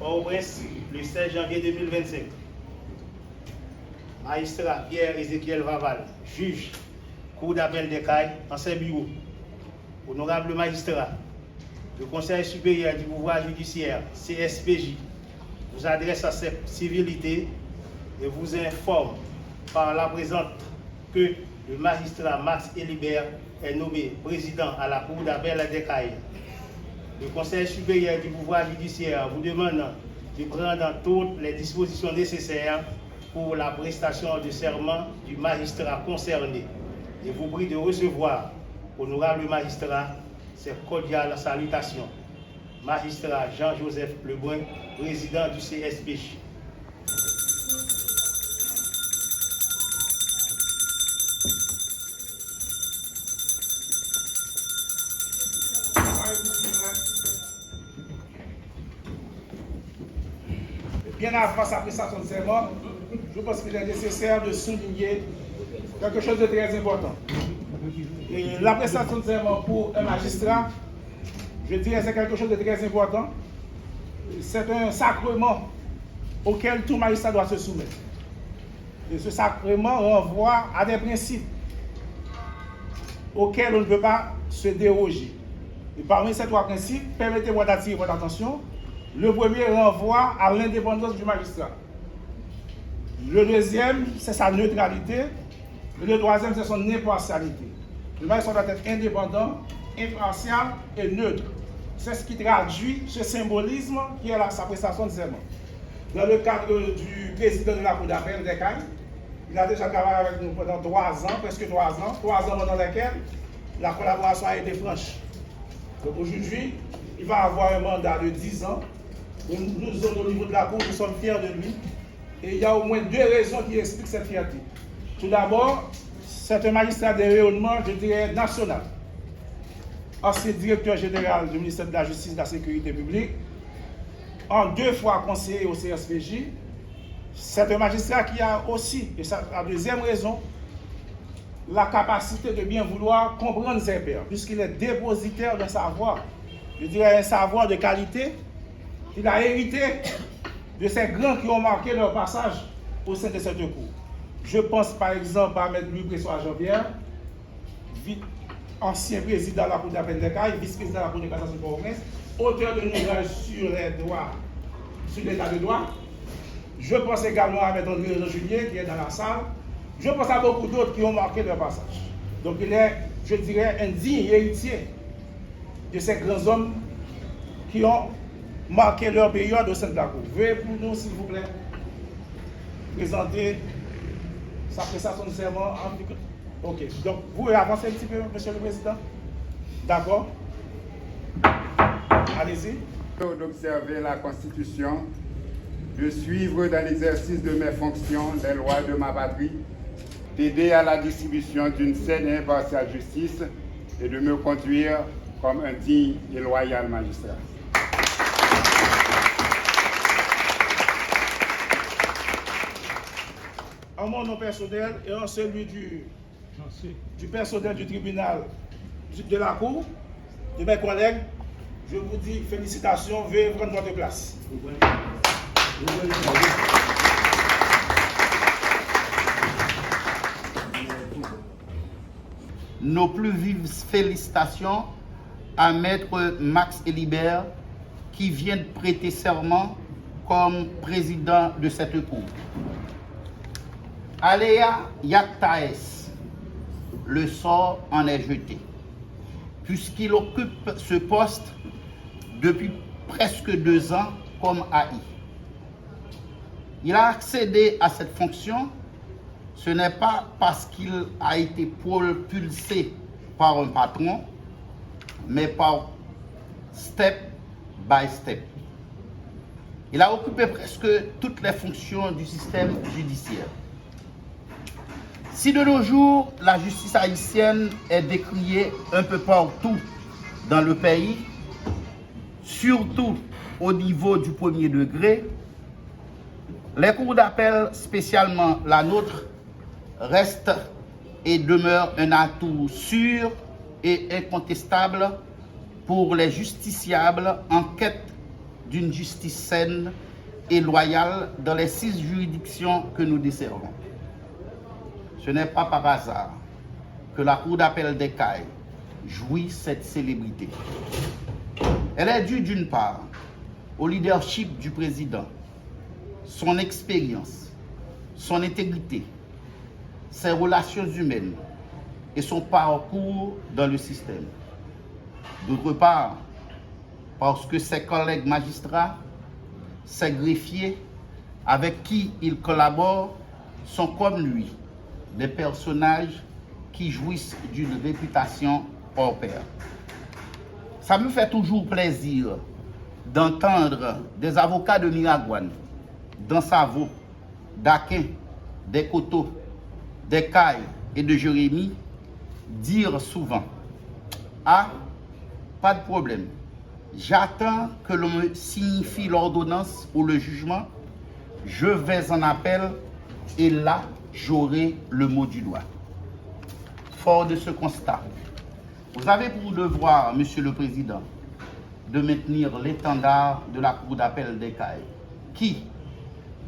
Port-au-Prince, le 16 janvier 2025. Magistrat Pierre-Ézéchiel Vaval, juge, Cour d'appel des Cayes, ancien bureau. Honorable magistrat, le Conseil supérieur du pouvoir judiciaire, CSPJ, vous adresse à cette civilité et vous informe par la présente que le magistrat Max Elibert est nommé président à la Cour d'appel des Cayes. Le Conseil supérieur du pouvoir judiciaire vous demande de prendre toutes les dispositions nécessaires pour la prestation de serment du magistrat concerné et vous prie de recevoir, honorable magistrat, ces cordiales salutations. Magistrat Jean-Joseph Lebrun, président du CSPJ. Bien avant sa prestation de serment, je pense qu'il est nécessaire de souligner quelque chose de très important. Et la prestation de serment pour un magistrat, je dirais c'est quelque chose de très important. C'est un sacrement auquel tout magistrat doit se soumettre. Et ce sacrement renvoie à des principes auxquels on ne peut pas se déroger. Et parmi ces trois principes, permettez-moi d'attirer votre attention. Le premier renvoie à l'indépendance du magistrat. Le deuxième, c'est sa neutralité. Et le troisième, c'est son impartialité. Le magistrat doit être indépendant, impartial et neutre. C'est ce qui traduit ce symbolisme qui est sa prestation de serment. Dans le cadre du président de la Cour d'appel des Cayes, il a déjà travaillé avec nous pendant 3 ans, presque 3 ans, 3 ans pendant lesquels la collaboration a été franche. Donc aujourd'hui, il va avoir un mandat de 10 ans. Nous autres, au niveau de la Cour, nous sommes fiers de lui. Et il y a au moins 2 raisons qui expliquent cette fierté. Tout d'abord, c'est un magistrat de rayonnement, je dirais, national. Ancien directeur général du ministère de la Justice et de la Sécurité publique, en 2 fois conseiller au CSPJ. C'est un magistrat qui a aussi, et c'est la deuxième raison, la capacité de bien vouloir comprendre ses pairs, puisqu'il est dépositaire d'un savoir, je dirais un savoir de qualité. Il a hérité de ces grands qui ont marqué leur passage au sein de cette cour. Je pense par exemple à M. Louis Bressois Jean-Pierre, ancien président de la Cour d'appel des Cayes, vice-président de la Cour de cassation de Port-au-Prince, auteur de l'ouvrage sur les droits, sur l'état de droit. Je pense également à M. André Jean-Julien qui est dans la salle. Je pense à beaucoup d'autres qui ont marqué leur passage. Donc il est, je dirais, un digne héritier de ces grands hommes qui ont marqué leur période au sein de la Cour. Veuillez pour nous, s'il vous plaît, présenter sa prestation de serment. Ok, donc vous pouvez avancer un petit peu, Monsieur le Président. D'accord. Allez-y. D'observer la Constitution, de suivre dans l'exercice de mes fonctions les lois de ma patrie, d'aider à la distribution d'une saine et impartiale justice et de me conduire comme un digne et loyal magistrat. En mon nom personnel et en celui du personnel du tribunal de la Cour, de mes collègues, je vous dis félicitations, veuillez prendre votre place. Nos plus vives félicitations à Maître Max Elibert qui vient de prêter serment comme président de cette cour. Aléa Yaktaes, le sort en est jeté, puisqu'il occupe ce poste depuis presque 2 ans comme AI. Il a accédé à cette fonction, ce n'est pas parce qu'il a été propulsé par un patron, mais par step by step. Il a occupé presque toutes les fonctions du système judiciaire. Si de nos jours, la justice haïtienne est décriée un peu partout dans le pays, surtout au niveau du premier degré, les cours d'appel, spécialement la nôtre, restent et demeurent un atout sûr et incontestable pour les justiciables en quête d'une justice saine et loyale dans les 6 juridictions que nous desservons. Ce n'est pas par hasard que la Cour d'appel des Cayes jouit cette célébrité. Elle est due d'une part au leadership du président, son expérience, son intégrité, ses relations humaines et son parcours dans le système. D'autre part, parce que ses collègues magistrats, ses greffiers avec qui il collabore sont comme lui, des personnages qui jouissent d'une réputation hors pair. Ça me fait toujours plaisir d'entendre des avocats de Miragouane, d'Ansavo, d'Aquin, des Coteaux, des Cayes et de Jérémie dire souvent « Ah, pas de problème, j'attends que l'on me signifie l'ordonnance ou le jugement, je vais en appel et là, j'aurai le mot du doigt. » Fort de ce constat, vous avez pour devoir, Monsieur le Président, de maintenir l'étendard de la Cour d'appel des Cayes, qui,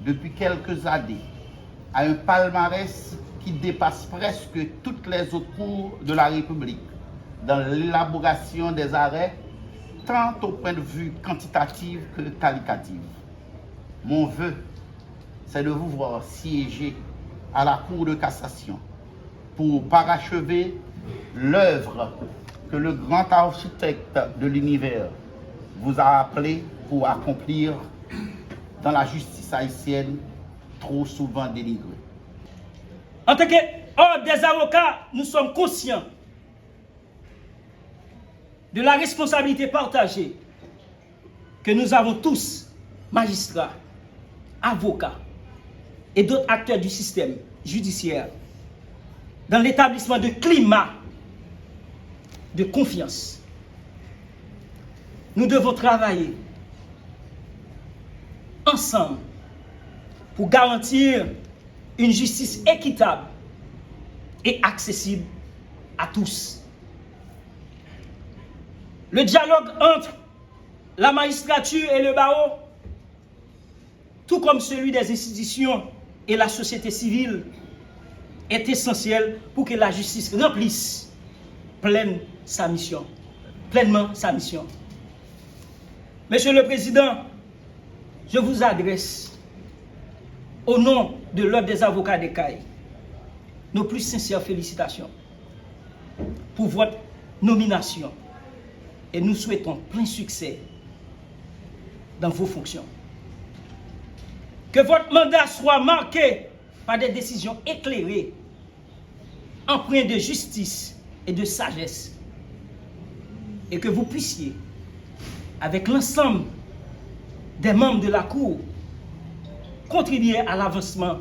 depuis quelques années, a un palmarès qui dépasse presque toutes les autres cours de la République dans l'élaboration des arrêts, tant au point de vue quantitatif que qualitatif. Mon vœu, c'est de vous voir siéger à la Cour de cassation pour parachever l'œuvre que le grand architecte de l'univers vous a appelé pour accomplir dans la justice haïtienne trop souvent dénigrée. En tant qu'ordre des avocats, nous sommes conscients de la responsabilité partagée que nous avons tous, magistrats, avocats et d'autres acteurs du système judiciaire, dans l'établissement de climat de confiance. Nous devons travailler ensemble pour garantir une justice équitable et accessible à tous. Le dialogue entre la magistrature et le barreau, tout comme celui des institutions et la société civile, est essentiel pour que la justice remplisse pleinement sa mission. Monsieur le Président, je vous adresse, au nom de l'Ordre des avocats des Cayes, nos plus sincères félicitations pour votre nomination et nous souhaitons plein succès dans vos fonctions. Que votre mandat soit marqué par des décisions éclairées, empreintes de justice et de sagesse, et que vous puissiez, avec l'ensemble des membres de la Cour, contribuer à l'avancement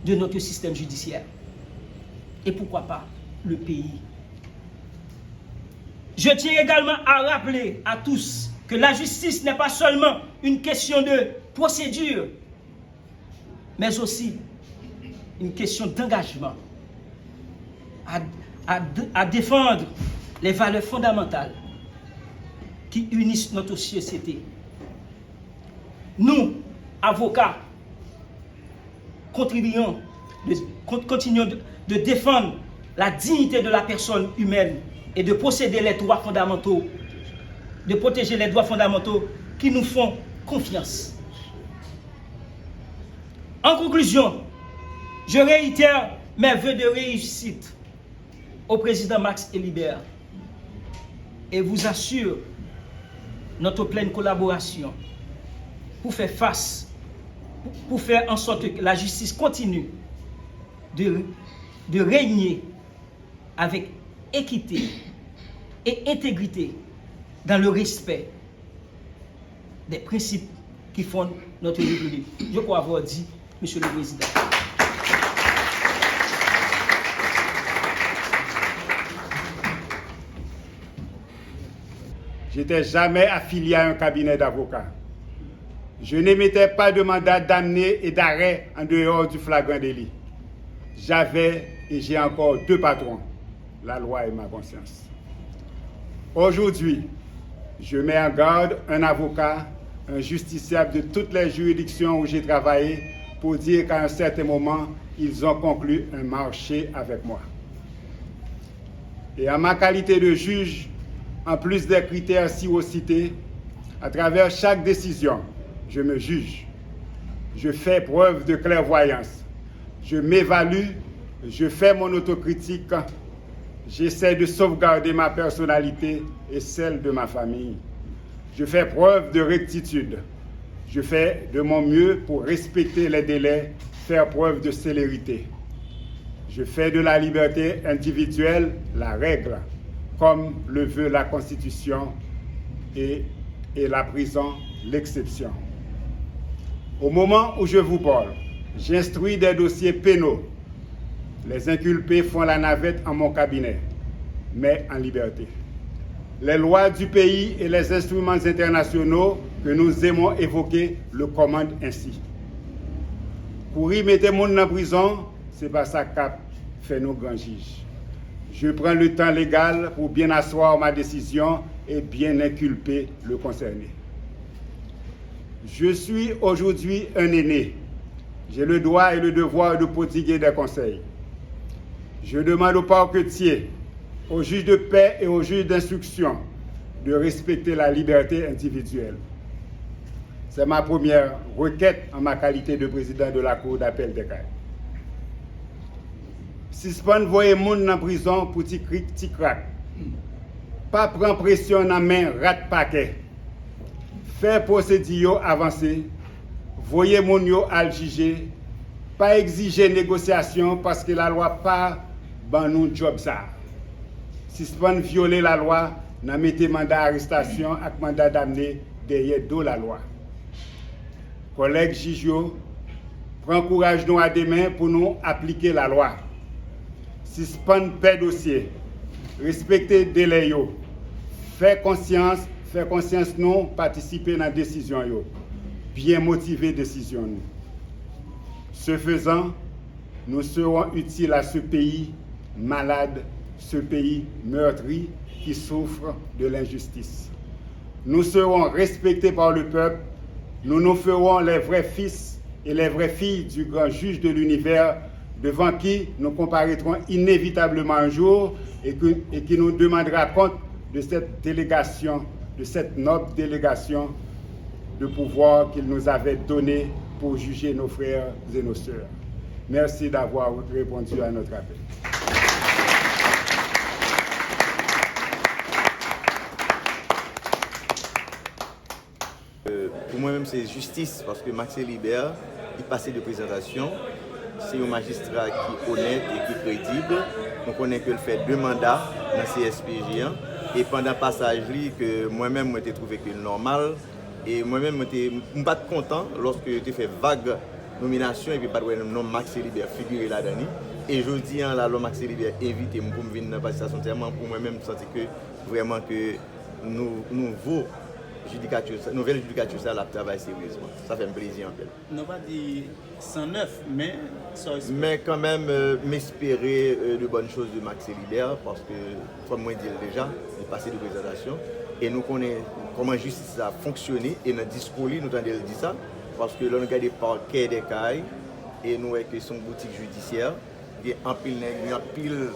de notre système judiciaire. Et pourquoi pas le pays. Je tiens également à rappeler à tous que la justice n'est pas seulement une question de procédure, mais aussi une question d'engagement à défendre les valeurs fondamentales qui unissent notre société. Nous, avocats, continuons de défendre la dignité de la personne humaine et de posséder les droits fondamentaux, de protéger les droits fondamentaux qui nous font confiance. En conclusion, je réitère mes vœux de réussite au président Max Elibert et vous assure notre pleine collaboration pour faire en sorte que la justice continue de régner avec équité et intégrité dans le respect des principes qui fondent notre République. Je crois avoir dit, Monsieur le Président. Je n'étais jamais affilié à un cabinet d'avocats. Je n'émettais pas de mandat d'amener et d'arrêt en dehors du flagrant délit. J'avais et j'ai encore 2 patrons, la loi et ma conscience. Aujourd'hui, je mets en garde un avocat un justiciable de toutes les juridictions où j'ai travaillé pour dire qu'à un certain moment, ils ont conclu un marché avec moi. Et en ma qualité de juge, en plus des critères ci-haut cités, à travers chaque décision, je me juge. Je fais preuve de clairvoyance. Je m'évalue, je fais mon autocritique. J'essaie de sauvegarder ma personnalité et celle de ma famille. Je fais preuve de rectitude. Je fais de mon mieux pour respecter les délais, faire preuve de célérité. Je fais de la liberté individuelle la règle, comme le veut la Constitution et la prison l'exception. Au moment où je vous parle, j'instruis des dossiers pénaux. Les inculpés font la navette en mon cabinet, mais en liberté. Les lois du pays et les instruments internationaux que nous aimons évoquer le commandent ainsi. Courir mettre monde en prison, c'est pas ça qu'a fait nos grands juges. Je prends le temps légal pour bien asseoir ma décision et bien inculper le concerné. Je suis aujourd'hui un aîné. J'ai le droit et le devoir de prodiguer des conseils. Je demande aux parquetiers, aux juges de paix et aux juges d'instruction de respecter la liberté individuelle. C'est ma première requête en ma qualité de président de la Cour d'appel des Cayes. Suspendre voyer monde en prison pour ti crack. Pas prendre pression dans main rat paquet. Faire procédure avancée. Voyer moun yo al juger. Pas exiger négociation parce que la loi pas ban nous job ça. Suspendre violer la loi, n'a mettez mandat d'arrestation avec mandat d'amener derrière de la loi. Collègues juges, prends courage nous à demain pour nous appliquer la loi. Suspendre paix dossier, respecter délai yo, faire conscience nous participer dans la décision yo, bien motiver décision nous. Ce faisant, nous serons utiles à ce pays malade, ce pays meurtri qui souffre de l'injustice. Nous serons respectés par le peuple, nous nous ferons les vrais fils et les vraies filles du grand juge de l'univers devant qui nous comparaîtrons inévitablement un jour et qui nous demandera compte de cette délégation, de cette noble délégation de pouvoir qu'il nous avait donné pour juger nos frères et nos sœurs. Merci d'avoir répondu à notre appel. Pour moi-même, c'est justice parce que Max Libert, il passait de présentation. C'est un magistrat qui est honnête et qui est crédible. On connaît qu'il fait 2 mandats dans le CSPJ. Et pendant le passage, que moi-même, je trouvé que normal. Et moi-même, je n'étais pas content lorsque j'ai fait vague nomination et puis pas de nom Max Libert figuré là-dedans. Et je dis à la loi Max Libert invité pour me venir dans la participation tellement pour moi-même sentir que vraiment que nouvelle judicature, ça la travaille sérieusement. Ça fait un plaisir en fait. Non pas dit 109, mais ça aussi. Mais quand même, m'espérer de bonnes choses de Max Libert parce que, comme moi dit déjà, il est passé de présentation et nous connaissons comment la justice a fonctionné et dans le discours, nous avons dit ça parce que là, nous regardons par Quai des Cayes et nous avons son boutique judiciaire. Il y a un pile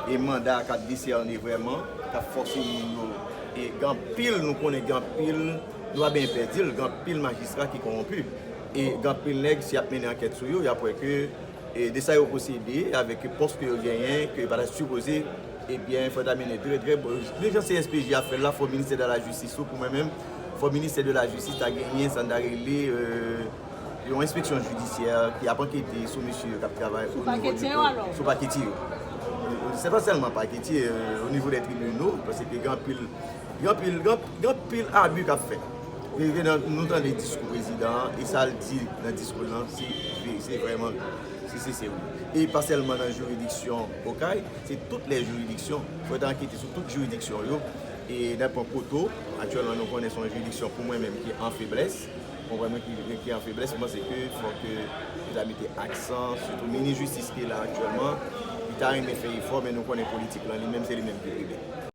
et mandat qui a discerné vraiment, qui a forcé nous. Et grand pile, nous connaissons grand pile, nous avons bien perdu, grand pile magistrat qui est corrompu. Et grand pile nègre, si il y a mené enquête sur eux, il y a pour que de ça, il y a procédé avec le poste que vous gagnez, que vous avez supposé, eh bien, il faut amener très bon. Les gens CSPJ a fait là, il faut le ministère de la Justice, pour moi-même, il faut le ministère de la Justice a gagné, ça a réglé une inspection judiciaire qui a enquêté sur monsieur qui travaille au niveau du sous paquetier. C'est pas seulement paquetier au niveau des tribunaux, parce que grand pile abus qu'a fait. Nous avons des discours président et ça le dit dans le discours c'est vraiment c'est et pas seulement dans la juridiction au CAI, c'est toutes les juridictions. Il faut enquêter sur toutes les juridictions. Et d'un point coteau, actuellement nous connaissons une juridiction pour moi-même qui est en faiblesse. Vraiment qui est en faiblesse, moi c'est qu'il faut que vous mettez accent, surtout le ministre de la Justice qui est là actuellement. Il a aimé faire effort, mais nous connaissons politique, lui-même c'est lui-même qui est privé.